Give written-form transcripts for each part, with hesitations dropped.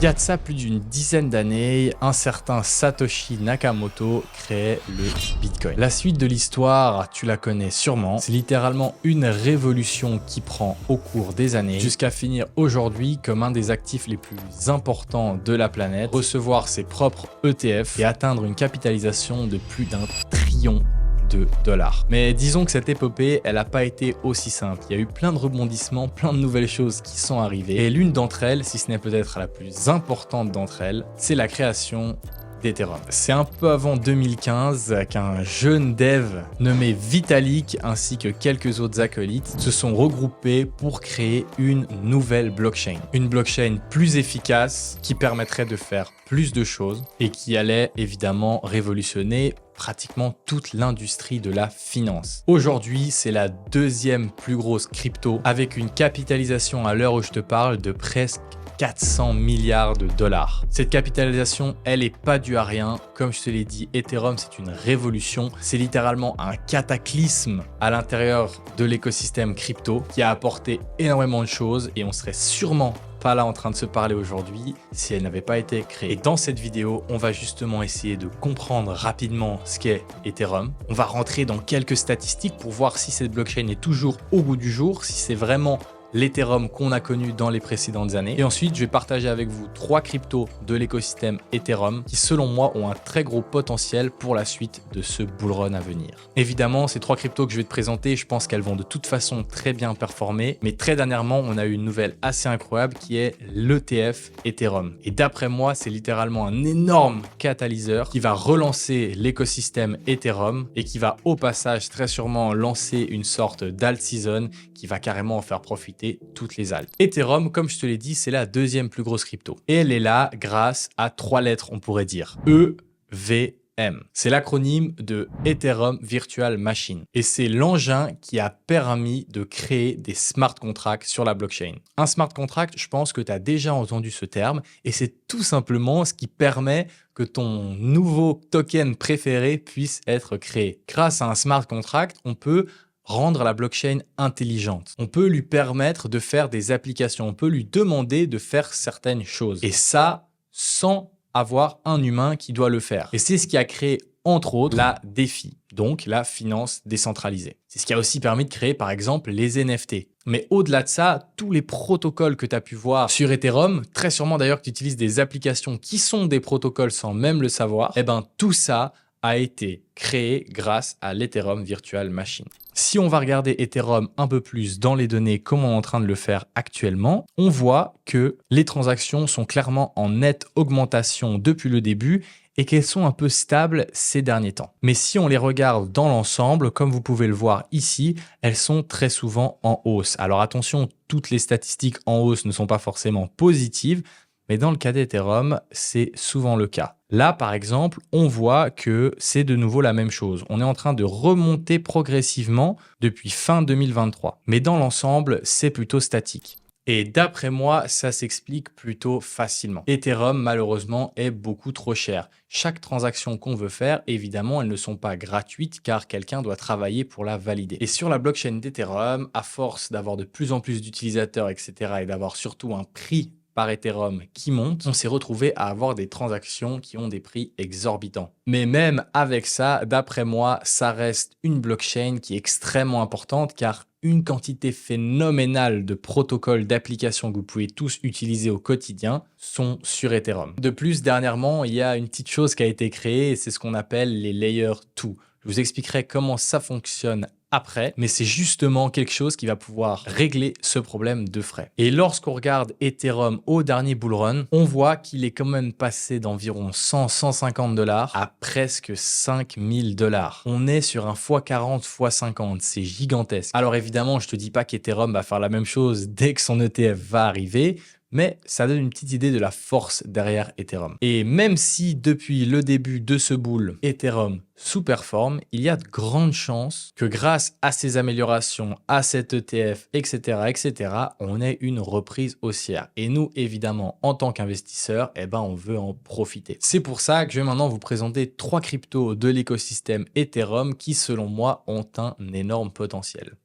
Il y a de ça plus d'une dizaine d'années, un certain Satoshi Nakamoto créait le Bitcoin. La suite de l'histoire, tu la connais sûrement. C'est littéralement une révolution qui prend au cours des années jusqu'à finir aujourd'hui comme un des actifs les plus importants de la planète, recevoir ses propres ETF et atteindre une capitalisation de plus d'1 trillion de dollars. Mais disons que cette épopée, elle n'a pas été aussi simple. Il y a eu plein de rebondissements, plein de nouvelles choses qui sont arrivées. Et l'une d'entre elles, si ce n'est peut-être la plus importante d'entre elles, c'est la création d'Ethereum. C'est un peu avant 2015 qu'un jeune dev nommé Vitalik ainsi que quelques autres acolytes se sont regroupés pour créer une nouvelle blockchain. Une blockchain plus efficace qui permettrait de faire plus de choses et qui allait évidemment révolutionner pratiquement toute l'industrie de la finance. Aujourd'hui, c'est la deuxième plus grosse crypto avec une capitalisation à l'heure où je te parle de presque 400 milliards de dollars. Cette capitalisation, elle n'est pas due à rien. Comme je te l'ai dit, Ethereum, c'est une révolution. C'est littéralement un cataclysme à l'intérieur de l'écosystème crypto qui a apporté énormément de choses et on serait sûrement pas là en train de se parler aujourd'hui si elle n'avait pas été créée. Et dans cette vidéo, on va justement essayer de comprendre rapidement ce qu'est Ethereum. On va rentrer dans quelques statistiques pour voir si cette blockchain est toujours au goût du jour, si c'est vraiment l'Ethereum qu'on a connu dans les précédentes années. Et ensuite, je vais partager avec vous 3 cryptos de l'écosystème Ethereum qui, selon moi, ont un très gros potentiel pour la suite de ce bull run à venir. Évidemment, ces 3 cryptos que je vais te présenter, je pense qu'elles vont de toute façon très bien performer. Mais très dernièrement, on a eu une nouvelle assez incroyable qui est l'ETF Ethereum. Et d'après moi, c'est littéralement un énorme catalyseur qui va relancer l'écosystème Ethereum et qui va au passage très sûrement lancer une sorte d'alt season qui va carrément en faire profiter toutes les altes. Ethereum, comme je te l'ai dit, c'est la deuxième plus grosse crypto. Et elle est là grâce à 3 lettres, on pourrait dire. EVM. C'est l'acronyme de Ethereum Virtual Machine. Et c'est l'engin qui a permis de créer des smart contracts sur la blockchain. Un smart contract, je pense que tu as déjà entendu ce terme, et c'est tout simplement ce qui permet que ton nouveau token préféré puisse être créé. Grâce à un smart contract, on peut rendre la blockchain intelligente. On peut lui permettre de faire des applications. On peut lui demander de faire certaines choses. Et ça, sans avoir un humain qui doit le faire. Et c'est ce qui a créé, entre autres, la DeFi, donc la finance décentralisée. C'est ce qui a aussi permis de créer, par exemple, les NFT. Mais au-delà de ça, tous les protocoles que tu as pu voir sur Ethereum, très sûrement d'ailleurs que tu utilises des applications qui sont des protocoles sans même le savoir, eh ben tout ça a été créé grâce à l'Ethereum Virtual Machine. Si on va regarder Ethereum un peu plus dans les données, comme on est en train de le faire actuellement, on voit que les transactions sont clairement en nette augmentation depuis le début et qu'elles sont un peu stables ces derniers temps. Mais si on les regarde dans l'ensemble, comme vous pouvez le voir ici, elles sont très souvent en hausse. Alors attention, toutes les statistiques en hausse ne sont pas forcément positives, mais dans le cas d'Ethereum, c'est souvent le cas. Là, par exemple, on voit que c'est de nouveau la même chose. On est en train de remonter progressivement depuis fin 2023. Mais dans l'ensemble, c'est plutôt statique. Et d'après moi, ça s'explique plutôt facilement. Ethereum, malheureusement, est beaucoup trop cher. Chaque transaction qu'on veut faire, évidemment, elles ne sont pas gratuites car quelqu'un doit travailler pour la valider. Et sur la blockchain d'Ethereum, à force d'avoir de plus en plus d'utilisateurs, etc., et d'avoir surtout un prix par Ethereum qui monte, on s'est retrouvé à avoir des transactions qui ont des prix exorbitants. Mais même avec ça, d'après moi, ça reste une blockchain qui est extrêmement importante car une quantité phénoménale de protocoles d'applications que vous pouvez tous utiliser au quotidien sont sur Ethereum. De plus, dernièrement, il y a une petite chose qui a été créée et c'est ce qu'on appelle les Layer 2. Je vous expliquerai comment ça fonctionne après, mais c'est justement quelque chose qui va pouvoir régler ce problème de frais. Et lorsqu'on regarde Ethereum au dernier bull run, on voit qu'il est quand même passé d'environ 100-150 dollars à presque 5000 dollars. On est sur un x40, x50, c'est gigantesque. Alors évidemment, je te dis pas qu'Ethereum va faire la même chose dès que son ETF va arriver, mais ça donne une petite idée de la force derrière Ethereum. Et même si depuis le début de ce bull, Ethereum sous-performe, il y a de grandes chances que grâce à ces améliorations, à cet ETF, etc., on ait une reprise haussière. Et nous, évidemment, en tant qu'investisseurs, eh ben, on veut en profiter. C'est pour ça que je vais maintenant vous présenter 3 cryptos de l'écosystème Ethereum qui, selon moi, ont un énorme potentiel.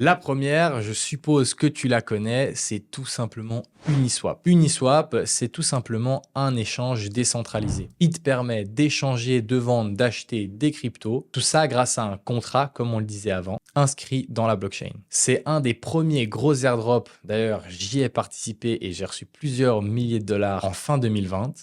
La première, je suppose que tu la connais, c'est tout simplement Uniswap. Uniswap, c'est tout simplement un échange décentralisé. Il te permet d'échanger, de vendre, d'acheter des cryptos, tout ça grâce à un contrat, comme on le disait avant, inscrit dans la blockchain. C'est un des premiers gros airdrops, d'ailleurs j'y ai participé et j'ai reçu plusieurs milliers de dollars en fin 2020.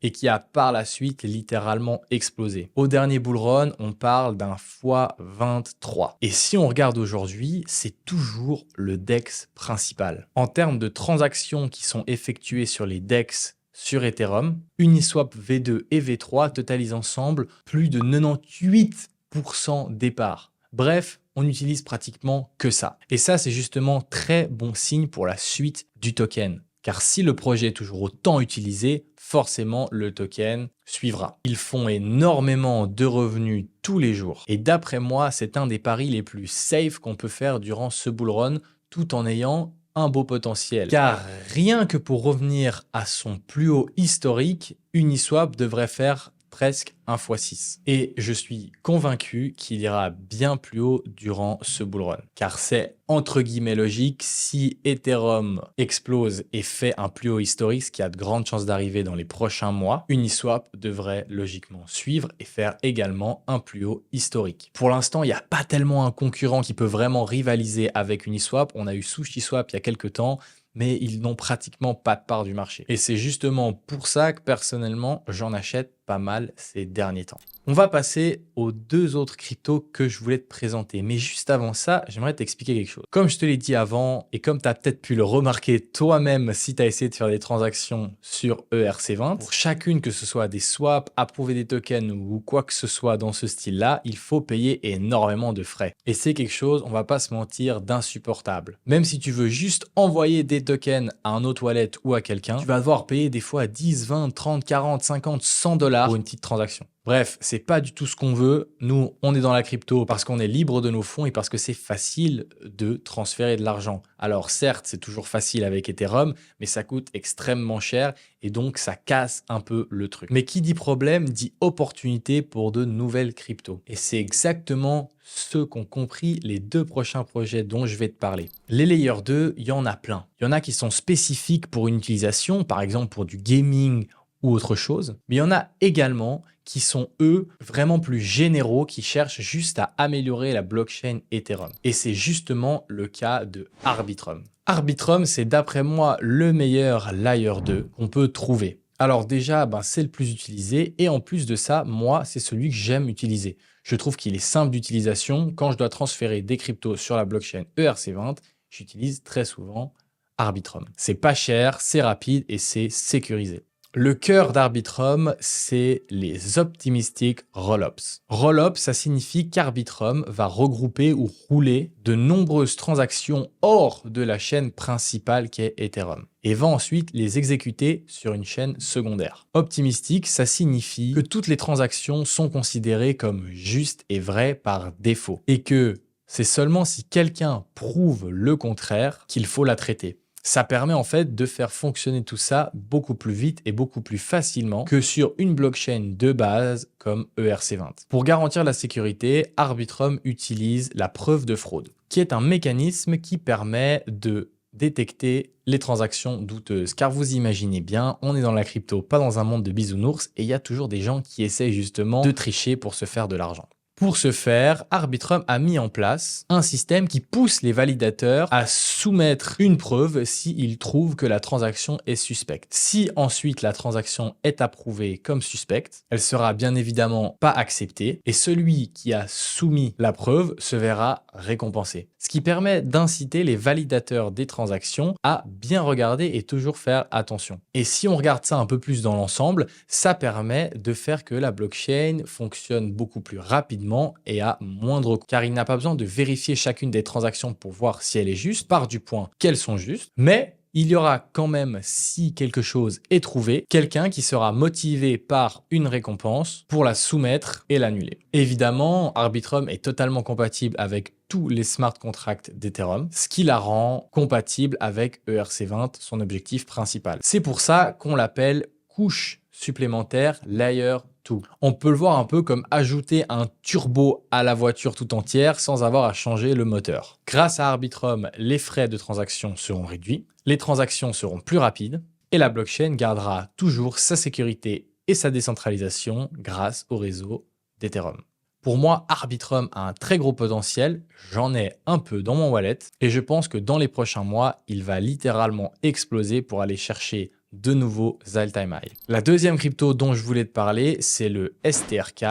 Et qui a par la suite littéralement explosé. Au dernier bull run, on parle d'un x23. Et si on regarde aujourd'hui, c'est toujours le DEX principal. En termes de transactions qui sont effectuées sur les DEX sur Ethereum, Uniswap V2 et V3 totalisent ensemble plus de 98% des parts. Bref, on n'utilise pratiquement que ça. Et ça, c'est justement très bon signe pour la suite du token. Car si le projet est toujours autant utilisé, forcément le token suivra. Ils font énormément de revenus tous les jours. Et d'après moi, c'est un des paris les plus safe qu'on peut faire durant ce bull run, tout en ayant un beau potentiel. Car rien que pour revenir à son plus haut historique, Uniswap devrait faire presque 1x6. Et je suis convaincu qu'il ira bien plus haut durant ce bull run. Car c'est entre guillemets logique, si Ethereum explose et fait un plus haut historique, ce qui a de grandes chances d'arriver dans les prochains mois, Uniswap devrait logiquement suivre et faire également un plus haut historique. Pour l'instant, il n'y a pas tellement un concurrent qui peut vraiment rivaliser avec Uniswap. On a eu SushiSwap il y a quelques temps, mais ils n'ont pratiquement pas de part du marché. Et c'est justement pour ça que personnellement, j'en achète pas mal ces derniers temps. On va passer aux deux autres cryptos que je voulais te présenter. Mais juste avant ça, j'aimerais t'expliquer quelque chose. Comme je te l'ai dit avant, et comme tu as peut-être pu le remarquer toi-même si tu as essayé de faire des transactions sur ERC20, pour chacune, que ce soit des swaps, approuver des tokens ou quoi que ce soit dans ce style-là, il faut payer énormément de frais. Et c'est quelque chose, on va pas se mentir, d'insupportable. Même si tu veux juste envoyer des tokens à un autre wallet ou à quelqu'un, tu vas devoir payer des fois 10, 20, 30, 40, 50, 100 $ pour une petite transaction. Bref, c'est pas du tout ce qu'on veut. Nous, on est dans la crypto parce qu'on est libre de nos fonds et parce que c'est facile de transférer de l'argent. Alors certes, c'est toujours facile avec Ethereum, mais ça coûte extrêmement cher et donc ça casse un peu le truc. Mais qui dit problème dit opportunité pour de nouvelles cryptos. Et c'est exactement ce qu'ont compris les deux prochains projets dont je vais te parler. Les Layer 2, il y en a plein. Il y en a qui sont spécifiques pour une utilisation, par exemple pour du gaming ou autre chose. Mais il y en a également qui sont, eux, vraiment plus généraux, qui cherchent juste à améliorer la blockchain Ethereum. Et c'est justement le cas de Arbitrum. Arbitrum, c'est d'après moi le meilleur Layer 2 qu'on peut trouver. Alors déjà, c'est le plus utilisé et en plus de ça, moi, c'est celui que j'aime utiliser. Je trouve qu'il est simple d'utilisation. Quand je dois transférer des cryptos sur la blockchain ERC20, j'utilise très souvent Arbitrum. C'est pas cher, c'est rapide et c'est sécurisé. Le cœur d'Arbitrum, c'est les Optimistic Rollups. Rollup, ça signifie qu'Arbitrum va regrouper ou rouler de nombreuses transactions hors de la chaîne principale qui est Ethereum et va ensuite les exécuter sur une chaîne secondaire. Optimistic, ça signifie que toutes les transactions sont considérées comme justes et vraies par défaut et que c'est seulement si quelqu'un prouve le contraire qu'il faut la traiter. Ça permet en fait de faire fonctionner tout ça beaucoup plus vite et beaucoup plus facilement que sur une blockchain de base comme ERC20. Pour garantir la sécurité, Arbitrum utilise la preuve de fraude, qui est un mécanisme qui permet de détecter les transactions douteuses. Car vous imaginez bien, on est dans la crypto, pas dans un monde de bisounours, et il y a toujours des gens qui essayent justement de tricher pour se faire de l'argent. Pour ce faire, Arbitrum a mis en place un système qui pousse les validateurs à soumettre une preuve s'ils trouvent que la transaction est suspecte. Si ensuite la transaction est approuvée comme suspecte, elle sera bien évidemment pas acceptée et celui qui a soumis la preuve se verra récompensé. Ce qui permet d'inciter les validateurs des transactions à bien regarder et toujours faire attention. Et si on regarde ça un peu plus dans l'ensemble, ça permet de faire que la blockchain fonctionne beaucoup plus rapidement et à moindre coût. Car il n'a pas besoin de vérifier chacune des transactions pour voir si elle est juste, part du point qu'elles sont justes, mais il y aura quand même, si quelque chose est trouvé, quelqu'un qui sera motivé par une récompense pour la soumettre et l'annuler. Évidemment, Arbitrum est totalement compatible avec tous les smart contracts d'Ethereum, ce qui la rend compatible avec ERC20, son objectif principal. C'est pour ça qu'on l'appelle couche supplémentaire Layer tout. On peut le voir un peu comme ajouter un turbo à la voiture tout entière sans avoir à changer le moteur. Grâce à Arbitrum, les frais de transaction seront réduits, les transactions seront plus rapides et la blockchain gardera toujours sa sécurité et sa décentralisation grâce au réseau d'Ethereum. Pour moi, Arbitrum a un très gros potentiel, j'en ai un peu dans mon wallet et je pense que dans les prochains mois, il va littéralement exploser pour aller chercher de nouveaux all-time high. La deuxième crypto dont je voulais te parler, c'est le STRK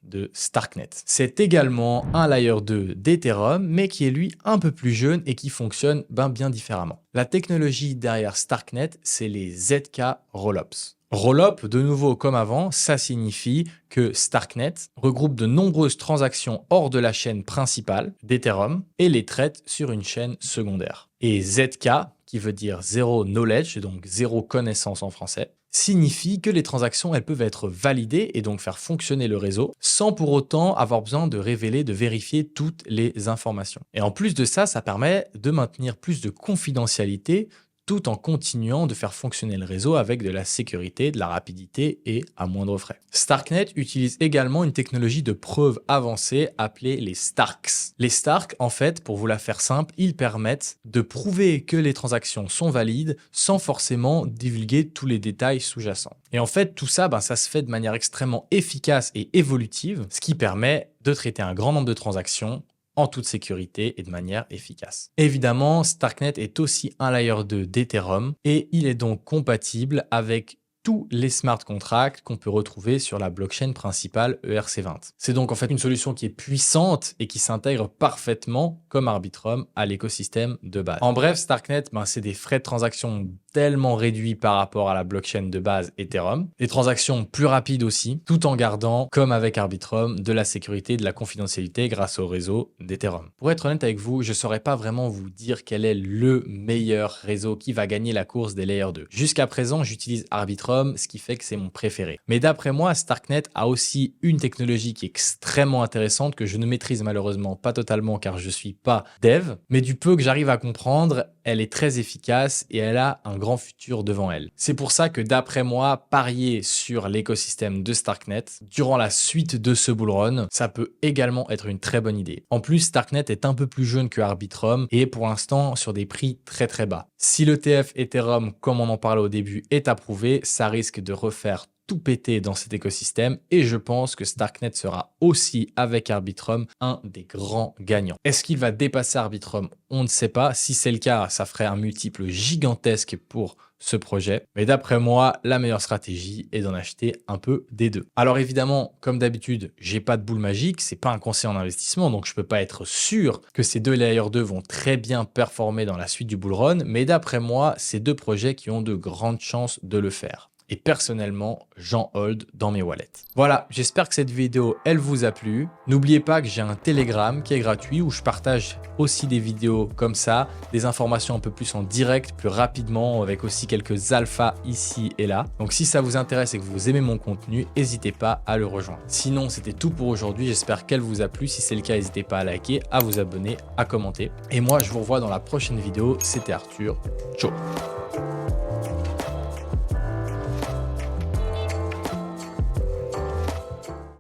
de Starknet. C'est également un layer 2 d'Ethereum, mais qui est lui un peu plus jeune et qui fonctionne bien différemment. La technologie derrière Starknet, c'est les ZK Rollups. Rollup, de nouveau comme avant, ça signifie que Starknet regroupe de nombreuses transactions hors de la chaîne principale d'Ethereum et les traite sur une chaîne secondaire. Et ZK, qui veut dire zéro knowledge, donc zéro connaissance en français, signifie que les transactions elles peuvent être validées et donc faire fonctionner le réseau sans pour autant avoir besoin de révéler, de vérifier toutes les informations. Et en plus de ça, ça permet de maintenir plus de confidentialité tout en continuant de faire fonctionner le réseau avec de la sécurité, de la rapidité et à moindre frais. Starknet utilise également une technologie de preuve avancée appelée les Starks. Les Starks, en fait, pour vous la faire simple, ils permettent de prouver que les transactions sont valides sans forcément divulguer tous les détails sous-jacents. Et en fait, tout ça, ça se fait de manière extrêmement efficace et évolutive, ce qui permet de traiter un grand nombre de transactions en toute sécurité et de manière efficace. Évidemment, Starknet est aussi un layer 2 d'Ethereum et il est donc compatible avec tous les smart contracts qu'on peut retrouver sur la blockchain principale ERC20. C'est donc en fait une solution qui est puissante et qui s'intègre parfaitement comme Arbitrum à l'écosystème de base. En bref, Starknet, c'est des frais de transaction tellement réduits par rapport à la blockchain de base Ethereum, des transactions plus rapides aussi, tout en gardant, comme avec Arbitrum, de la sécurité et de la confidentialité grâce au réseau d'Ethereum. Pour être honnête avec vous, je ne saurais pas vraiment vous dire quel est le meilleur réseau qui va gagner la course des Layer 2. Jusqu'à présent, j'utilise Arbitrum, ce qui fait que c'est mon préféré. Mais d'après moi, Starknet a aussi une technologie qui est extrêmement intéressante que je ne maîtrise malheureusement pas totalement car je ne suis pas dev, mais du peu que j'arrive à comprendre, elle est très efficace et elle a un grand futur devant elle. C'est pour ça que d'après moi, parier sur l'écosystème de Starknet durant la suite de ce bull run, ça peut également être une très bonne idée. En plus, Starknet est un peu plus jeune que Arbitrum et pour l'instant sur des prix très bas. Si l'ETF Ethereum, comme on en parlait au début, est approuvé, ça risque de refaire tout péter dans cet écosystème et je pense que Starknet sera aussi avec Arbitrum un des grands gagnants. Est-ce qu'il va dépasser Arbitrum? On ne sait pas. Si c'est le cas, ça ferait un multiple gigantesque pour ce projet. Mais d'après moi, la meilleure stratégie est d'en acheter un peu des deux. Alors évidemment, comme d'habitude, j'ai pas de boule magique, c'est pas un conseil en investissement, donc je peux pas être sûr que ces deux Layer 2 vont très bien performer dans la suite du bull run, mais d'après moi, c'est deux projets qui ont de grandes chances de le faire. Et personnellement, j'en hold dans mes wallets. Voilà, j'espère que cette vidéo, elle vous a plu. N'oubliez pas que j'ai un Telegram qui est gratuit où je partage aussi des vidéos comme ça, des informations un peu plus en direct, plus rapidement, avec aussi quelques alphas ici et là. Donc si ça vous intéresse et que vous aimez mon contenu, n'hésitez pas à le rejoindre. Sinon, c'était tout pour aujourd'hui. J'espère qu'elle vous a plu. Si c'est le cas, n'hésitez pas à liker, à vous abonner, à commenter. Et moi, je vous revois dans la prochaine vidéo. C'était Arthur. Ciao.